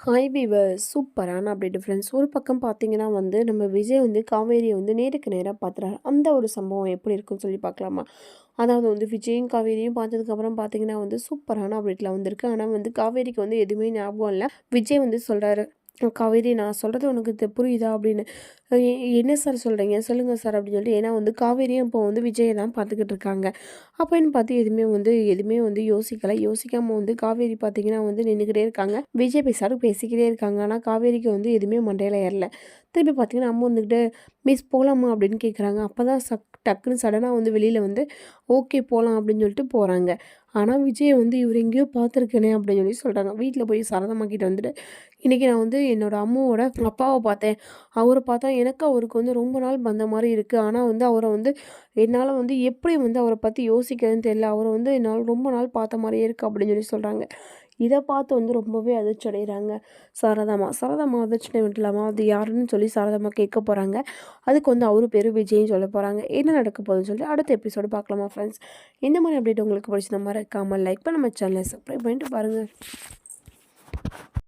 Hi viewers சூப்பரான update friends. ஒரு பக்கம் பார்த்தீங்கன்னா வந்து நம்ம விஜய் வந்து காவேரியை வந்து நேருக்கு நேராக பார்த்துறாரு. அந்த ஒரு சம்பவம் எப்படி இருக்குன்னு சொல்லி பார்க்கலாமா? அதாவது வந்து விஜயும் காவேரியும் பார்த்ததுக்கப்புறம் பார்த்தீங்கன்னா வந்து சூப்பரான அப்டேட்ல வந்திருக்கு. ஆனால் வந்து காவேரிக்கு வந்து எதுவுமே ஞாபகம் இல்லை. விஜய் வந்து சொல்கிறாரு, காவேரி நான் சொல்கிறது உனக்கு புரியுதா அப்படின்னு. என்ன சார் சொல்கிறீங்க சொல்லுங்கள் சார் அப்படின்னு சொல்லிட்டு. ஏன்னா வந்து காவேரியும் இப்போ வந்து விஜயை தான் பார்த்துக்கிட்டு இருக்காங்க. அப்போன்னு பார்த்து எதுவுமே வந்து யோசிக்காமல் வந்து காவேரி பார்த்தீங்கன்னா வந்து நின்றுக்கிட்டே இருக்காங்க. விஜய் பேசாரு பேசிக்கிட்டே இருக்காங்க. ஆனால் காவேரிக்கு வந்து எதுவுமே மண்டையில் ஏறல. திருப்பி பார்த்தீங்கன்னா அம்மா வந்துக்கிட்டு மிஸ் போகலாமா அப்படின்னு கேட்குறாங்க. அப்போ தான் டக்குன்னு சடனாக வந்து வெளியில் வந்து ஓகே போகலாம் அப்படின்னு சொல்லிட்டு போகிறாங்க. ஆனால் விஜய் வந்து இவர் எங்கேயோ பார்த்துருக்கேனே அப்படின்னு சொல்லி சொல்கிறாங்க. வீட்டில் போய் சரதமாக்கிட்டு வந்துட்டு, இன்றைக்கி நான் வந்து என்னோடய அம்மாவோட அப்பாவை பார்த்தேன். அவரை பார்த்தா எனக்கு அவருக்கு வந்து ரொம்ப நாள் வந்த மாதிரி இருக்குது. ஆனால் வந்து அவரை வந்து என்னால் வந்து எப்படி வந்து அவரை பற்றி யோசிக்கிறதுன்னு தெரியல. அவரை வந்து என்னால் ரொம்ப நாள் பார்த்த மாதிரியே இருக்குது அப்படின்னு சொல்லி சொல்கிறாங்க. இதை பார்த்து வந்து ரொம்பவே அதிர்ச்சி அடைகிறாங்க சாரதாம்மா அதிர்ச்சி விடலாமா அது யாருன்னு சொல்லி சாரதாம்மா கேட்க போகிறாங்க. அதுக்கு வந்து அவரு பேர் விஜய்ன்னு சொல்ல போகிறாங்க. என்ன நடக்க போகுதுன்னு சொல்லி அடுத்த எபிசோடு பார்க்கலாமா ஃப்ரெண்ட்ஸ். இந்த மாதிரி அப்டேட் உங்களுக்கு பிடிச்ச மறக்காமல் லைக் பண்ண நம்ம சேனலை சப்ஸ்கிரைப் பண்ணிட்டு பாருங்கள்.